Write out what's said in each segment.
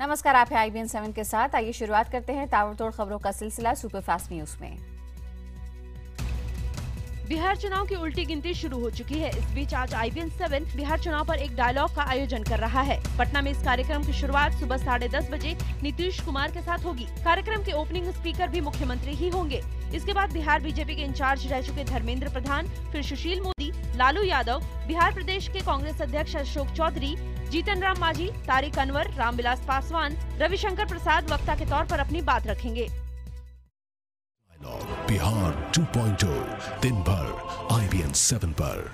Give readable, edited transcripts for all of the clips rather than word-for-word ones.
नमस्कार, आप हैं IBN 7 के साथ। आइए शुरुआत करते हैं ताबड़तोड़ खबरों का सिलसिला सुपरफास्ट न्यूज में। बिहार चुनाव की उल्टी गिनती शुरू हो चुकी है। इस बीच आज IBN 7 बिहार चुनाव पर एक डायलॉग का आयोजन कर रहा है। पटना में इस कार्यक्रम की शुरुआत सुबह 10:30 बजे नीतीश कुमार के साथ होगी। कार्यक्रम के ओपनिंग स्पीकर भी मुख्यमंत्री ही होंगे। इसके बाद बिहार बीजेपी के इंचार्ज रह चुके धर्मेंद्र प्रधान, फिर सुशील मोदी, लालू यादव, बिहार प्रदेश के कांग्रेस अध्यक्ष अशोक चौधरी, जीतन राम मांझी, तारिक अनवर, रामविलास पासवान, रविशंकर प्रसाद वक्ता के तौर पर अपनी बात रखेंगे। बिहार 2.0 दिन भर IBN 7 पर।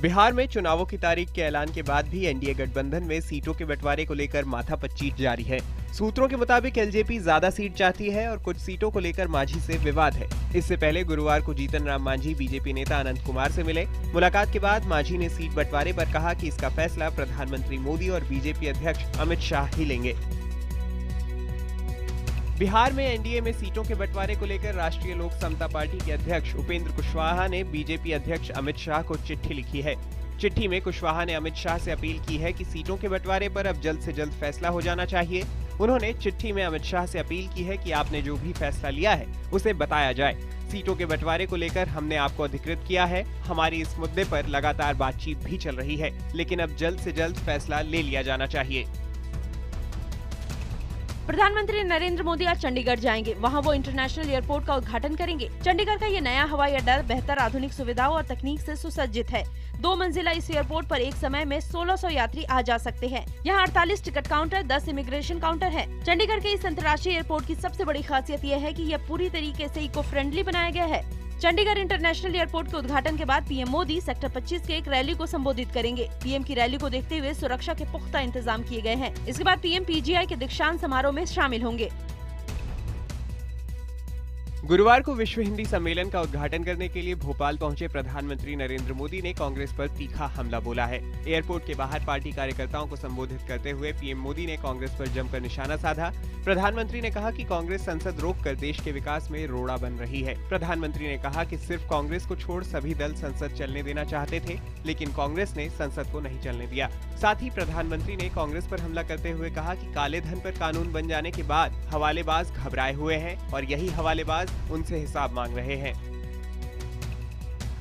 बिहार में चुनावों की तारीख के ऐलान के बाद भी एनडीए गठबंधन में सीटों के बंटवारे को लेकर माथापच्ची जारी है। सूत्रों के मुताबिक एलजेपी ज्यादा सीट चाहती है और कुछ सीटों को लेकर मांझी से विवाद है। इससे पहले गुरुवार को जीतन राम मांझी बीजेपी नेता अनंत कुमार से मिले। मुलाकात के बाद मांझी ने सीट बंटवारे पर कहा कि इसका फैसला प्रधानमंत्री मोदी और बीजेपी अध्यक्ष अमित शाह ही लेंगे। बिहार में एनडीए में सीटों के बंटवारे को लेकर राष्ट्रीय लोक समता पार्टी के अध्यक्ष उपेंद्र कुशवाहा ने बीजेपी अध्यक्ष अमित शाह को चिट्ठी लिखी है। चिट्ठी में कुशवाहा ने अमित शाह से अपील की है कि सीटों के बंटवारे पर अब जल्द से जल्द फैसला हो जाना चाहिए। उन्होंने चिट्ठी में अमित शाह से अपील की है कि आपने जो भी फैसला लिया है उसे बताया जाए। सीटों के बंटवारे को लेकर हमने आपको अधिकृत किया है। हमारी इस मुद्दे पर लगातार बातचीत भी चल रही है, लेकिन अब जल्द से जल्द फैसला ले लिया जाना चाहिए। प्रधानमंत्री नरेंद्र मोदी आज चंडीगढ़ जाएंगे। वहां वो इंटरनेशनल एयरपोर्ट का उद्घाटन करेंगे। चंडीगढ़ का ये नया हवाई अड्डा बेहतर आधुनिक सुविधाओं और तकनीक से सुसज्जित है। 2 मंजिला इस एयरपोर्ट पर एक समय में 1600 यात्री आ जा सकते हैं। यहाँ 48 टिकट काउंटर, 10 इमिग्रेशन काउंटर है। चंडीगढ़ के इस अंतर्राष्ट्रीय एयरपोर्ट की सबसे बड़ी खासियत यह है कि यह पूरी तरीके से इको फ्रेंडली बनाया गया है। चंडीगढ़ इंटरनेशनल एयरपोर्ट के उद्घाटन के बाद पीएम मोदी सेक्टर 25 के एक रैली को संबोधित करेंगे। पीएम की रैली को देखते हुए सुरक्षा के पुख्ता इंतजाम किए गए हैं। इसके बाद पीएम PGI के दीक्षांत समारोह में शामिल होंगे। गुरुवार को विश्व हिंदी सम्मेलन का उद्घाटन करने के लिए भोपाल पहुंचे प्रधानमंत्री नरेंद्र मोदी ने कांग्रेस पर तीखा हमला बोला है। एयरपोर्ट के बाहर पार्टी कार्यकर्ताओं को संबोधित करते हुए पीएम मोदी ने कांग्रेस पर जमकर निशाना साधा। प्रधानमंत्री ने कहा कि कांग्रेस संसद रोककर देश के विकास में रोड़ा बन रही है। प्रधानमंत्री ने कहा कि सिर्फ कांग्रेस को छोड़ सभी दल संसद चलने देना चाहते थे, लेकिन कांग्रेस ने संसद को नहीं चलने दिया। साथ ही प्रधानमंत्री ने कांग्रेस पर हमला करते हुए कहा कि काले धन पर कानून बन जाने के बाद हवालेबाज घबराए हुए हैं और यही हवालेबाज उनसे हिसाब मांग रहे हैं।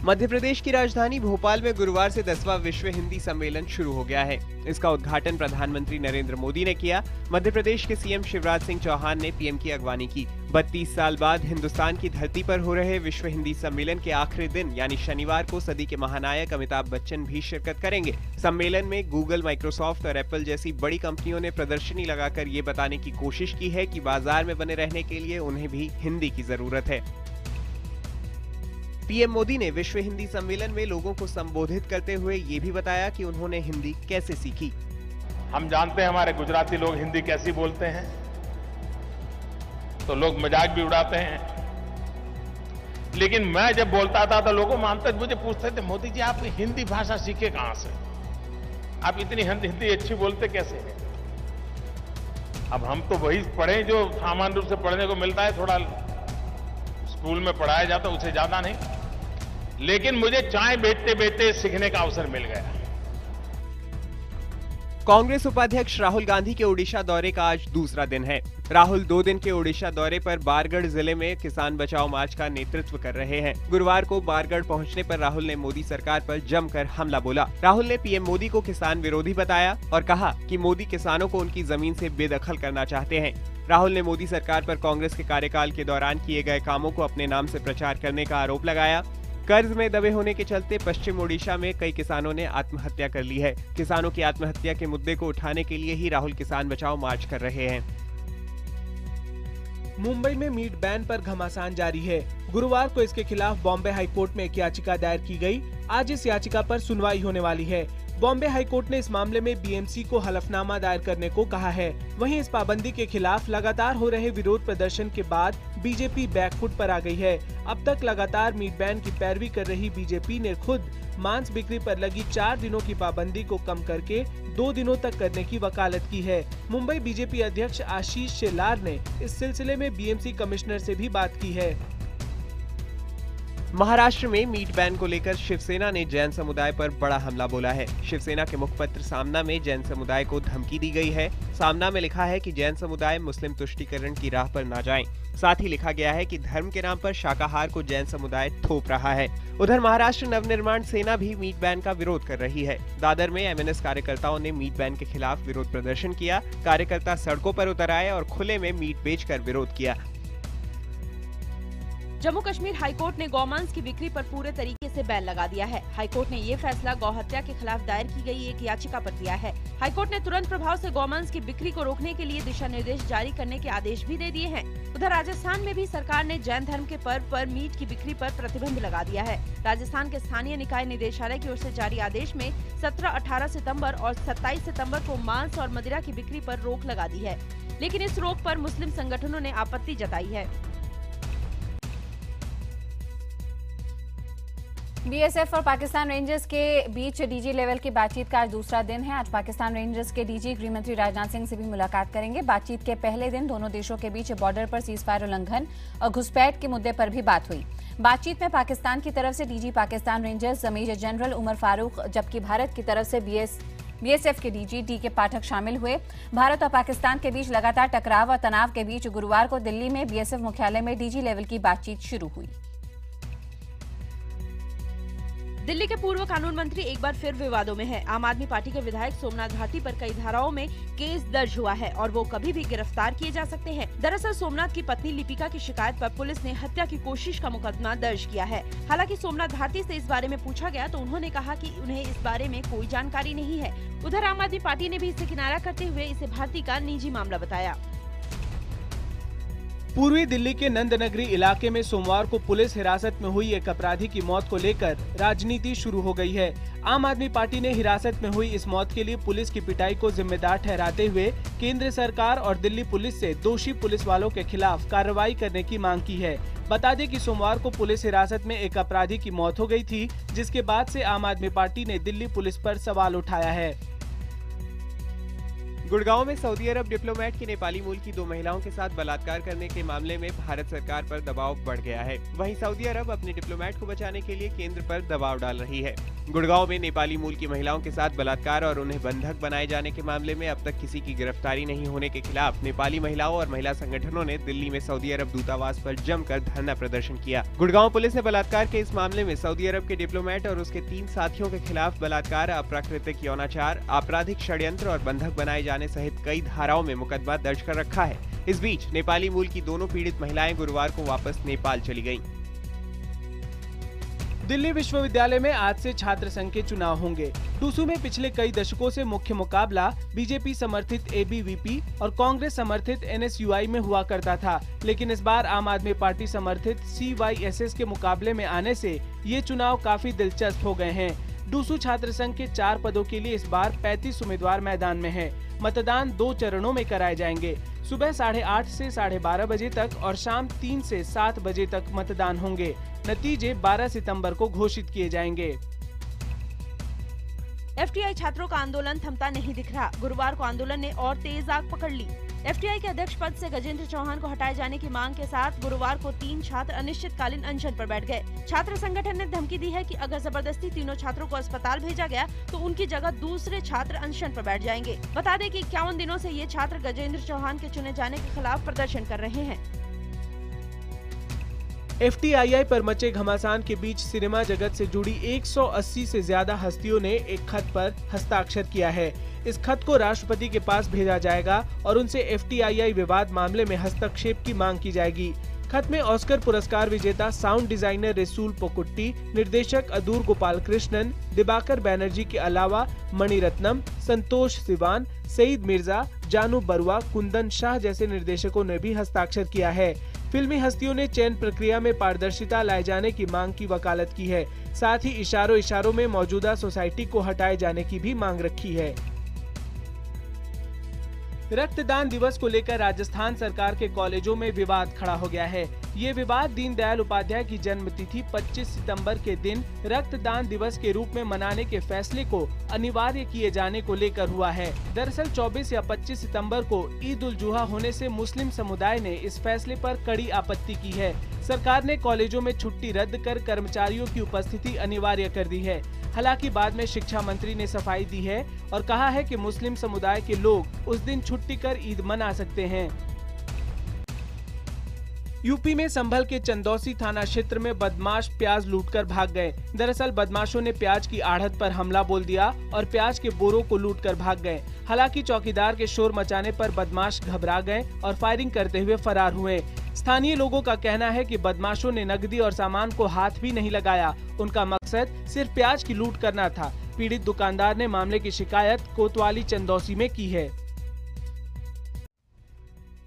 मध्य प्रदेश की राजधानी भोपाल में गुरुवार से 10वां विश्व हिंदी सम्मेलन शुरू हो गया है। इसका उद्घाटन प्रधानमंत्री नरेंद्र मोदी ने किया। मध्य प्रदेश के सीएम शिवराज सिंह चौहान ने पीएम की अगवानी की। 32 साल बाद हिंदुस्तान की धरती पर हो रहे विश्व हिंदी सम्मेलन के आखिरी दिन यानी शनिवार को सदी के महानायक अमिताभ बच्चन भी शिरकत करेंगे। सम्मेलन में गूगल, माइक्रोसॉफ्ट और एप्पल जैसी बड़ी कंपनियों ने प्रदर्शनी लगाकर ये बताने की कोशिश की है कि बाजार में बने रहने के लिए उन्हें भी हिंदी की जरूरत है। पीएम मोदी ने विश्व हिंदी सम्मेलन में लोगों को संबोधित करते हुए ये भी बताया कि उन्होंने हिंदी कैसे सीखी। हम जानते हैं हमारे गुजराती लोग हिंदी कैसी बोलते हैं, तो लोग मजाक भी उड़ाते हैं। लेकिन मैं जब बोलता था तो लोगों मानते मुझे पूछते थे, मोदी जी आप हिंदी भाषा सीखे कहां से? आप इतनी हिंदी अच्छी बोलते कैसे हैं? अब हम तो वही पढ़े जो सामान्य रूप से पढ़ने को मिलता है, थोड़ा स्कूल में पढ़ाया जाता, उससे ज्यादा नहीं। लेकिन मुझे चाय बेचते बेचते सीखने का अवसर मिल गया। कांग्रेस उपाध्यक्ष राहुल गांधी के ओडिशा दौरे का आज दूसरा दिन है। राहुल 2 दिन के ओडिशा दौरे पर बारगढ़ जिले में किसान बचाओ मार्च का नेतृत्व कर रहे हैं। गुरुवार को बारगढ़ पहुंचने पर राहुल ने मोदी सरकार पर जमकर हमला बोला। राहुल ने पीएम मोदी को किसान विरोधी बताया और कहा कि मोदी किसानों को उनकी जमीन से बेदखल करना चाहते हैं। राहुल ने मोदी सरकार पर कांग्रेस के कार्यकाल के दौरान किए गए कामों को अपने नाम से प्रचार करने का आरोप लगाया। कर्ज में दबे होने के चलते पश्चिम ओडिशा में कई किसानों ने आत्महत्या कर ली है। किसानों की आत्महत्या के मुद्दे को उठाने के लिए ही राहुल किसान बचाओ मार्च कर रहे हैं। मुंबई में मीट बैन पर घमासान जारी है। गुरुवार को इसके खिलाफ बॉम्बे हाईकोर्ट में एक याचिका दायर की गई। आज इस याचिका पर सुनवाई होने वाली है। बॉम्बे हाईकोर्ट ने इस मामले में बीएमसी को हलफनामा दायर करने को कहा है। वहीं इस पाबंदी के खिलाफ लगातार हो रहे विरोध प्रदर्शन के बाद बीजेपी बैकफुट पर आ गई है। अब तक लगातार मीट बैन की पैरवी कर रही बीजेपी ने खुद मांस बिक्री पर लगी 4 दिनों की पाबंदी को कम करके 2 दिनों तक करने की वकालत की है। मुंबई बीजेपी अध्यक्ष आशीष शेलार ने इस सिलसिले में बीएमसी कमिश्नर से भी बात की है। महाराष्ट्र में मीट बैन को लेकर शिवसेना ने जैन समुदाय पर बड़ा हमला बोला है। शिवसेना के मुखपत्र सामना में जैन समुदाय को धमकी दी गई है। सामना में लिखा है कि जैन समुदाय मुस्लिम तुष्टीकरण की राह पर ना जाएं। साथ ही लिखा गया है कि धर्म के नाम पर शाकाहार को जैन समुदाय थोप रहा है। उधर महाराष्ट्र नवनिर्माण सेना भी मीट बैन का विरोध कर रही है। दादर में एमएनएस कार्यकर्ताओं ने मीट बैन के खिलाफ विरोध प्रदर्शन किया। कार्यकर्ता सड़कों पर उतर आए और खुले में मीट बेचकर विरोध किया। जम्मू कश्मीर हाईकोर्ट ने गौमांस की बिक्री पर पूरे तरीके से बैन लगा दिया है। हाईकोर्ट ने ये फैसला गौहत्या के खिलाफ दायर की गई एक याचिका पर दिया है। हाईकोर्ट ने तुरंत प्रभाव से गौमांस की बिक्री को रोकने के लिए दिशा निर्देश जारी करने के आदेश भी दे दिए हैं। उधर राजस्थान में भी सरकार ने जैन धर्म के पर्व पर मीट की बिक्री पर प्रतिबंध लगा दिया है। राजस्थान के स्थानीय निकाय निदेशालय की ओर से जारी आदेश में 17-18 सितम्बर और 27 सितम्बर को मांस और मदिरा की बिक्री पर रोक लगा दी है, लेकिन इस रोक पर मुस्लिम संगठनों ने आपत्ति जताई है। बीएसएफ और पाकिस्तान रेंजर्स के बीच डीजी लेवल की बातचीत का आज दूसरा दिन है। आज पाकिस्तान रेंजर्स के डीजी गृह मंत्री राजनाथ सिंह से भी मुलाकात करेंगे। बातचीत के पहले दिन दोनों देशों के बीच बॉर्डर पर सीजफायर उल्लंघन और घुसपैठ के मुद्दे पर भी बात हुई। बातचीत में पाकिस्तान की तरफ से DG Pakistan Rangers major general Umar Farooq, जबकि भारत की तरफ से बीएसएफ के डीजी डी.के. पाठक शामिल हुए। भारत और पाकिस्तान के बीच लगातार टकराव और तनाव के बीच गुरुवार को दिल्ली में बीएसएफ मुख्यालय में डीजी लेवल की बातचीत शुरू हुई। दिल्ली के पूर्व कानून मंत्री एक बार फिर विवादों में है। आम आदमी पार्टी के विधायक सोमनाथ भारती पर कई धाराओं में केस दर्ज हुआ है और वो कभी भी गिरफ्तार किए जा सकते हैं। दरअसल सोमनाथ की पत्नी लिपिका की शिकायत पर पुलिस ने हत्या की कोशिश का मुकदमा दर्ज किया है। हालांकि सोमनाथ भारती से इस बारे में पूछा गया तो उन्होंने कहा कि उन्हें इस बारे में कोई जानकारी नहीं है। उधर आम आदमी पार्टी ने भी इसे किनारा करते हुए इसे भारती का निजी मामला बताया। पूर्वी दिल्ली के नंदनगरी इलाके में सोमवार को पुलिस हिरासत में हुई एक अपराधी की मौत को लेकर राजनीति शुरू हो गई है। आम आदमी पार्टी ने हिरासत में हुई इस मौत के लिए पुलिस की पिटाई को जिम्मेदार ठहराते हुए केंद्र सरकार और दिल्ली पुलिस से दोषी पुलिस वालों के खिलाफ कार्रवाई करने की मांग की है। बता दें कि सोमवार को पुलिस हिरासत में एक अपराधी की मौत हो गई थी, जिसके बाद से आम आदमी पार्टी ने दिल्ली पुलिस पर सवाल उठाया है। गुड़गांव में सऊदी अरब डिप्लोमेट की नेपाली मूल की 2 महिलाओं के साथ बलात्कार करने के मामले में भारत सरकार पर दबाव बढ़ गया है। वहीं सऊदी अरब अपने डिप्लोमेट को बचाने के लिए केंद्र पर दबाव डाल रही है। गुड़गांव में नेपाली मूल की महिलाओं के साथ बलात्कार और उन्हें बंधक बनाए जाने के मामले में अब तक किसी की गिरफ्तारी नहीं होने के खिलाफ नेपाली महिलाओं और महिला संगठनों ने दिल्ली में सऊदी अरब दूतावास पर जमकर धरना प्रदर्शन किया। गुड़गांव पुलिस ने बलात्कार के इस मामले में सऊदी अरब के डिप्लोमेट और उसके 3 साथियों के खिलाफ बलात्कार, अप्राकृतिक यौनाचार, आपराधिक षड्यंत्र और बंधक बनाए जाने सहित कई धाराओं में मुकदमा दर्ज कर रखा है। इस बीच नेपाली मूल की दोनों पीड़ित महिलाएं गुरुवार को वापस नेपाल चली गईं। दिल्ली विश्वविद्यालय में आज से छात्र संघ के चुनाव होंगे। टूसू में पिछले कई दशकों से मुख्य मुकाबला बीजेपी समर्थित एबीवीपी और कांग्रेस समर्थित एनएसयूआई में हुआ करता था, लेकिन इस बार आम आदमी पार्टी समर्थित सीवाईएसएस के मुकाबले में आने से ये चुनाव काफी दिलचस्प हो गए हैं। डूसू छात्र संघ के 4 पदों के लिए इस बार 35 उम्मीदवार मैदान में हैं। मतदान 2 चरणों में कराए जाएंगे। सुबह 8:30 से 12:30 बजे तक और शाम 3 से 7 बजे तक मतदान होंगे। नतीजे 12 सितंबर को घोषित किए जाएंगे। एफटीआई छात्रों का आंदोलन थमता नहीं दिख रहा। गुरुवार को आंदोलन ने और तेज आग पकड़ ली। एफटीआई के अध्यक्ष पद से गजेंद्र चौहान को हटाए जाने की मांग के साथ गुरुवार को 3 छात्र अनिश्चितकालीन अनशन पर बैठ गए। छात्र संगठन ने धमकी दी है कि अगर जबरदस्ती तीनों छात्रों को अस्पताल भेजा गया तो उनकी जगह दूसरे छात्र अनशन पर बैठ जाएंगे। बता दें कि 51 दिनों से ये छात्र गजेंद्र चौहान के चुने जाने के खिलाफ प्रदर्शन कर रहे हैं। एफटीआईआई पर मचे घमासान के बीच सिनेमा जगत से जुड़ी 180 से ज्यादा हस्तियों ने एक खत पर हस्ताक्षर किया है। इस खत को राष्ट्रपति के पास भेजा जाएगा और उनसे एफटीआईआई विवाद मामले में हस्तक्षेप की मांग की जाएगी। खत में ऑस्कर पुरस्कार विजेता साउंड डिजाइनर रेसूल पोकुट्टी, निर्देशक अदूर गोपाल कृष्णन, दिबाकर बैनर्जी के अलावा मणिरत्नम, संतोष सिवान, सईद मिर्जा, जानू बरुआ, कुंदन शाह जैसे निर्देशकों ने भी हस्ताक्षर किया है। फिल्मी हस्तियों ने चयन प्रक्रिया में पारदर्शिता लाए जाने की मांग की वकालत की है। साथ ही इशारों में मौजूदा सोसाइटी को हटाए जाने की भी मांग रखी है। रक्तदान दिवस को लेकर राजस्थान सरकार के कॉलेजों में विवाद खड़ा हो गया है। ये विवाद दीनदयाल उपाध्याय की जन्मतिथि 25 सितंबर के दिन रक्तदान दिवस के रूप में मनाने के फैसले को अनिवार्य किए जाने को लेकर हुआ है। दरअसल 24 या 25 सितंबर को ईद उल जुहा होने से मुस्लिम समुदाय ने इस फैसले पर कड़ी आपत्ति की है। सरकार ने कॉलेजों में छुट्टी रद्द कर कर्मचारियों की उपस्थिति अनिवार्य कर दी है। हालांकि बाद में शिक्षा मंत्री ने सफाई दी है और कहा है कि मुस्लिम समुदाय के लोग उस दिन छुट्टी कर ईद मना सकते हैं। यूपी में संभल के चंदौसी थाना क्षेत्र में बदमाश प्याज लूटकर भाग गए। दरअसल बदमाशों ने प्याज की आढ़त पर हमला बोल दिया और प्याज के बोरों को लूटकर भाग गए। हालांकि चौकीदार के शोर मचाने पर बदमाश घबरा गए और फायरिंग करते हुए फरार हुए। स्थानीय लोगों का कहना है कि बदमाशों ने नकदी और सामान को हाथ भी नहीं लगाया। उनका मकसद सिर्फ प्याज की लूट करना था। पीड़ित दुकानदार ने मामले की शिकायत कोतवाली चंदौसी में की है।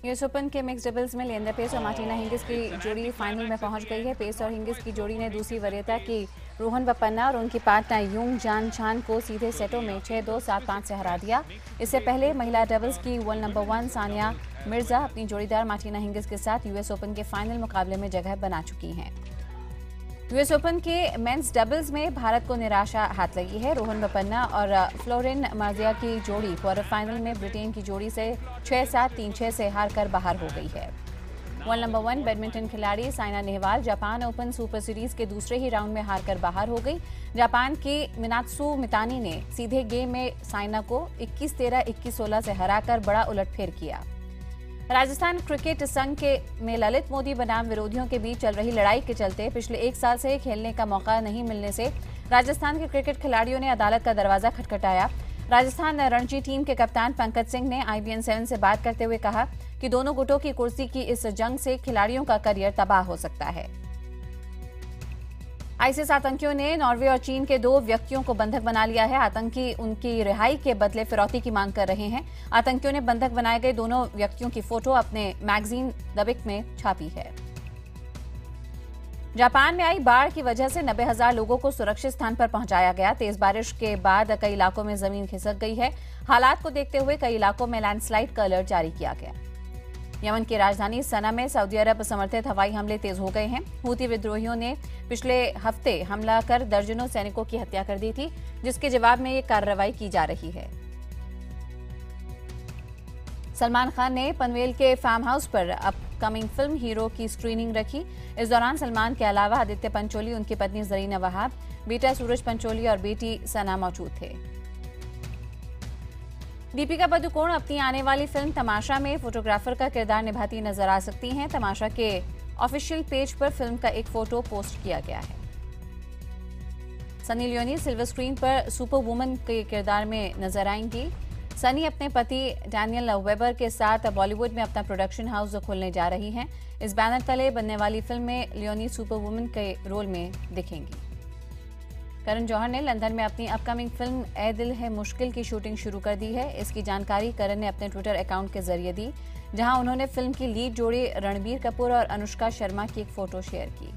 यूएस ओपन के मिक्स डबल्स में लिएंडर पेस और मार्टिना हिंगिस की जोड़ी फाइनल में पहुंच गई है। पेस और हिंगिस की जोड़ी ने दूसरी वरीयता की रोहन बोपन्ना और उनकी पार्टनर यूंग जान चान को सीधे सेटों में 6-2, 7-5 से हरा दिया। इससे पहले महिला डबल्स की वर्ल्ड नंबर 1 सानिया मिर्जा अपनी जोड़ीदार मार्टिना हिंगिस के साथ यूएस ओपन के फाइनल मुकाबले में जगह बना चुकी हैं। यूएस ओपन के मेंस डबल्स में भारत को निराशा हाथ लगी है। रोहन बोपन्ना और फ्लोरिन मार्जिया की जोड़ी क्वार्टर फाइनल में ब्रिटेन की जोड़ी से 6-7, 3-6 से हारकर बाहर हो गई है। वर्ल्ड नंबर 1 बैडमिंटन खिलाड़ी Saina Nehwal Japan open super series के दूसरे ही राउंड में हारकर बाहर हो गई। जापान की मिनात्सु मितानी ने सीधे गेम में साइना को 21-13, 21-16 से हराकर बड़ा उलटफेर किया। राजस्थान क्रिकेट संघ में ललित मोदी बनाम विरोधियों के बीच चल रही लड़ाई के चलते पिछले 1 साल से खेलने का मौका नहीं मिलने से राजस्थान के क्रिकेट खिलाड़ियों ने अदालत का दरवाजा खटखटाया। राजस्थान रणजी टीम के कप्तान पंकज सिंह ने IBN 7 से बात करते हुए कहा कि दोनों गुटों की कुर्सी की इस जंग से खिलाड़ियों का करियर तबाह हो सकता है। आईसिस आतंकियों ने नॉर्वे और चीन के 2 व्यक्तियों को बंधक बना लिया है। आतंकी उनकी रिहाई के बदले फिरौती की मांग कर रहे हैं। आतंकियों ने बंधक बनाए गए दोनों व्यक्तियों की फोटो अपने मैगजीन दबिक में छापी है। जापान में आई बाढ़ की वजह से 90,000 लोगों को सुरक्षित स्थान पर पहुंचाया गया। तेज बारिश के बाद कई इलाकों में जमीन खिसक गई है। हालात को देखते हुए कई इलाकों में लैंडस्लाइड का अलर्ट जारी किया गया। यमन की राजधानी सना में सऊदी अरब समर्थित हवाई हमले तेज हो गए हैं। हूती विद्रोहियों ने पिछले हफ्ते हमला कर दर्जनों सैनिकों की हत्या कर दी थी, जिसके जवाब में ये कार्रवाई की जा रही है। सलमान खान ने पनवेल के फार्म हाउस पर अपकमिंग फिल्म हीरो की स्क्रीनिंग रखी। इस दौरान सलमान के अलावा आदित्य पंचोली, उनकी पत्नी जरीना वहाब, बेटा सूरज पंचोली और बेटी सना मौजूद थे। दीपिका पादुकोण अपनी आने वाली फिल्म तमाशा में फोटोग्राफर का किरदार निभाती नजर आ सकती हैं। तमाशा के ऑफिशियल पेज पर फिल्म का एक फोटो पोस्ट किया गया है। सनी लियोनी सिल्वर स्क्रीन पर सुपर वुमन के किरदार में नजर आएंगी। सनी अपने पति डैनियल वेबर के साथ बॉलीवुड में अपना प्रोडक्शन हाउस खोलने जा रही हैं। इस बैनर तले बनने वाली फिल्म में लियोनी सुपर वुमन के रोल में दिखेंगी। करण जौहर ने लंदन में अपनी अपकमिंग फिल्म ए दिल है मुश्किल की शूटिंग शुरू कर दी है। इसकी जानकारी करण ने अपने ट्विटर अकाउंट के जरिए दी, जहां उन्होंने फिल्म की लीड जोड़ी रणबीर कपूर और अनुष्का शर्मा की एक फोटो शेयर की।